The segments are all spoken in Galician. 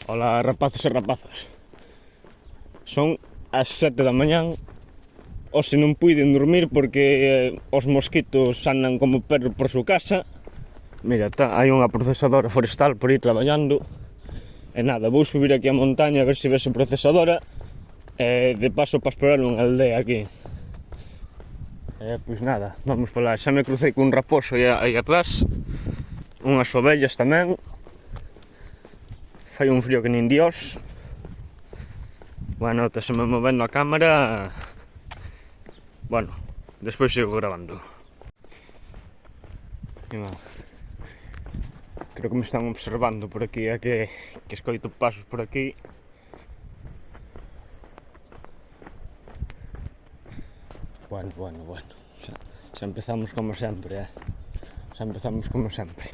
Ola rapazos e rapazas. Son as 7 da mañán. Hoxe non puiden dormir porque os mosquitos andan como perro por súa casa. Mira, hai unha procesadora forestal por aí traballando. E nada, vou subir aquí a montaña a ver se vese procesadora. E de paso para explorar unha aldea aquí. Pois nada, vamos por lá. Xa me crucei cun raposo aí atrás. Unhas ovellas tamén. Fai un frío que nin Dios. Bueno, se me movendo a cámara. Bueno, despois sigo grabando. Creo que me están observando por aquí, que escoito pasos por aquí. Bueno. Xa empezamos como sempre, Xa empezamos como sempre.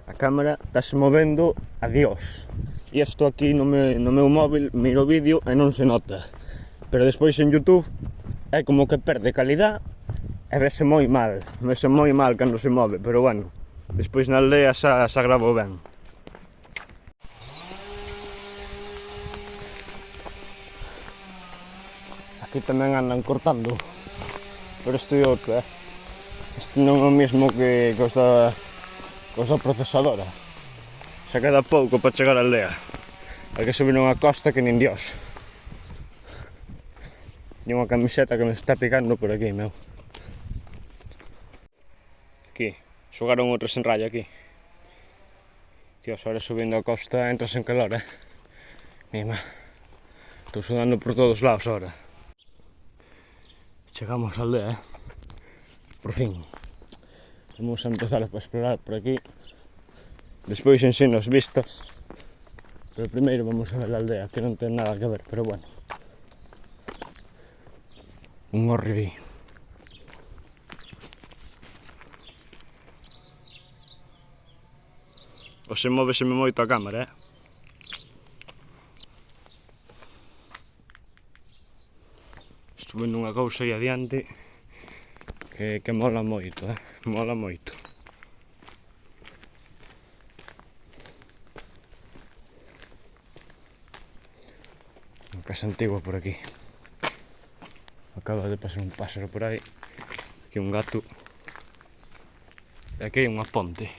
A cámara estase movendo a Dios. E isto aquí no meu móvil miro o vídeo e non se nota. Pero despois en YouTube é como que perde calidad e vese moi mal. Vese moi mal cando se move, pero bueno. Despois na aldea xa gravo ben. Aquí tamén andan cortando. Pero este é outro, Este non é o mesmo que os da procesadora. Xa queda pouco para chegar á aldea. Hai que subir unha costa que nin Dios. E unha camiseta que me está picando por aquí, meu. Aquí, xogaron outros en raya aquí. Dios, ahora subindo a costa entras en calor, Mima, estou sudando por todos lados ahora. Chegamos á aldea, por fin. Vamos a empezar a explorar por aquí. Despois ensino as vistas. Pero primeiro vamos a ver a aldea, que non ten nada que ver, pero bueno. Un horrio aí. Oxe móveseme moito a cámara, Estou vendo unha cousa aí adiante que mola moito, Mola moito. Unha casa antigua por aquí. Acaba de pasar un páxaro por aí. Aquí un gato. E aquí hai unha ponte.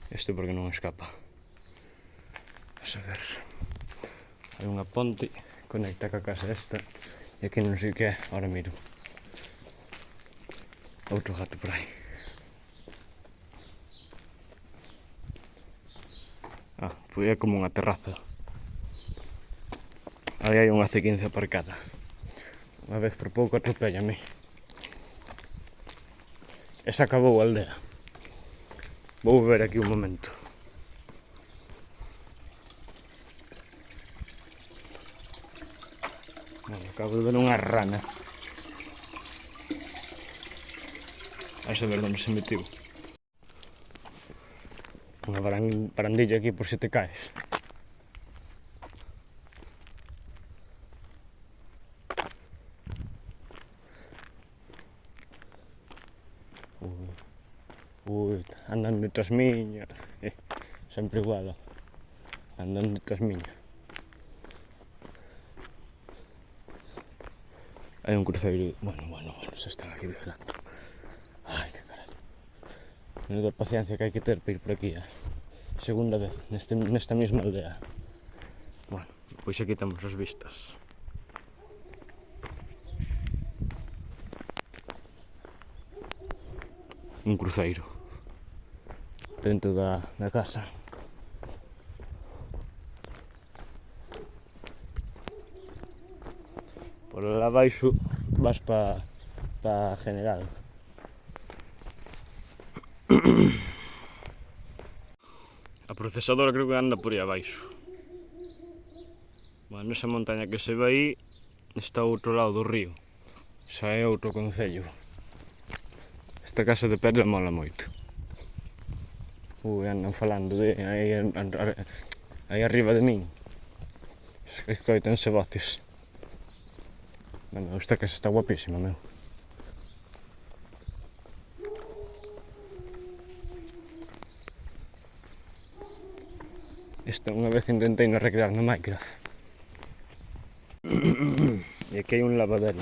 Este porque non escapa. A saber. Hai unha ponte, conecta ca casa esta. E aquí non sei o que é, ahora miro. Outro gato por aí. Foi como unha terraza. Aí hai unha C15 aparcada. Unha vez por pouco atropéllame. E se acabou a aldea. Vou ver aquí un momento. Acabo de ver unha rana. A saber onde se metiu. Unha barandilla aquí por se te caes. Andan detrás miña. Sempre igual, Andan detrás miña. Hai un cruceiro. Bueno, se están aquí vigilando. Ai, que caralho. Menuda paciencia que hai que ter para ir por aquí, Segunda vez, nesta mesma aldea. Bueno, pois aquí temos as vistas. Un cruceiro dentro da casa. Por lá abaixo vas para General. A procesadora creo que anda por aí abaixo. Bueno, esa montaña que se ve aí está ao outro lado do río. Xa é outro concello. Esta casa de pedra mola moito. Andan falando de aí arriba de min. Escoitanse voces. Bueno, esta casa está guapísima, meu. Isto unha vez intentei no recrear no Minecraft. E aquí hai un lavadero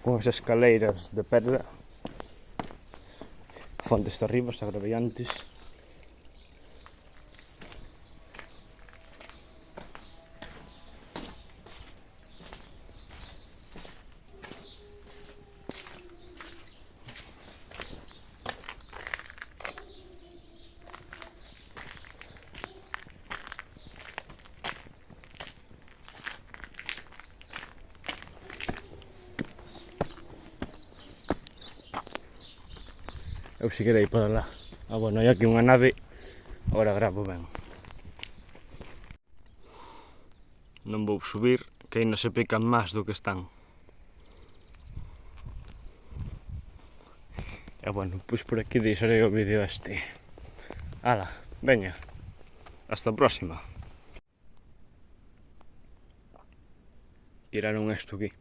con as escaleiras de pedra. A fonte está arriba, os agraviantes. Eu si quedei para lá. Bueno, hai aquí unha nave. Agora gravo ben. Non vou subir, que aí non se pican máis do que están. E bueno, pois por aquí deixarei o vídeo este. Ala, veña. Hasta a próxima. Tiraron isto aquí.